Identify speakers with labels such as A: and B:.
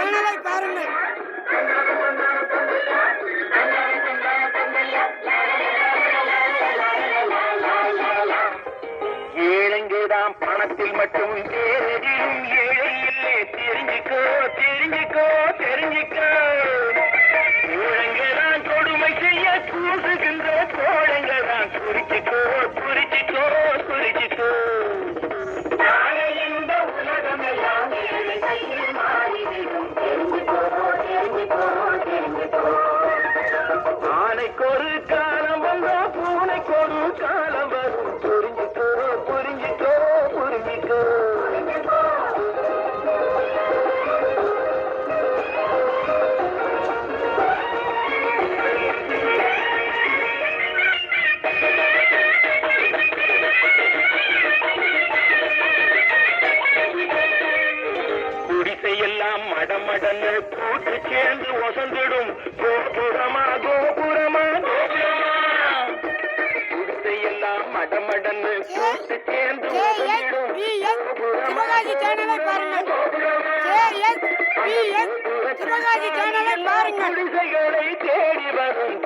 A: சேனலை பாருங்கள்.
B: ஏழைங்கதான் பணத்தில் மட்டும் ஏழையிலும் ஏழை இல்லை. தெரிஞ்சுக்கோ தெரிஞ்சுக்கோ தெரிஞ்சுக்கோ. ஏழைங்கதான் கொடுமை செய்ய கூசுகின்ற கோழைங்கதான். குறிச்சிக்கோ குறிச்சிக்கோ குறிச்சிக்கோ. இந்த உலகமெல்லாம் ஏழை கையில் மாறிவிடும். தெரிஞ்சுக்கோ தெரிஞ்சுக்கோ தெரிஞ்சுக்கோ. ஆனைக்கு ஒரு காலம் வந்தா பூனைக்கு ஒரு காலம் வரும். புரிஞ்சுக்கோ புரிஞ்சுக்கோ புரிஞ்சுக்கோ. குடிசையெல்லாம் மடமடன்னு கூட்டு சேர்ந்து வசந்திடும். கோபுரமா கோபுரமா கோபுரமா. குடிசையெல்லாம் மடமடன்னு கூட்டு சேர்ந்து வசந்திடும்.
A: சிவகாசி சேனலை பாருங்கள். சிவகாசி சேனலை பாருங்கள்.
B: குடிசைகளை தேடி வரும்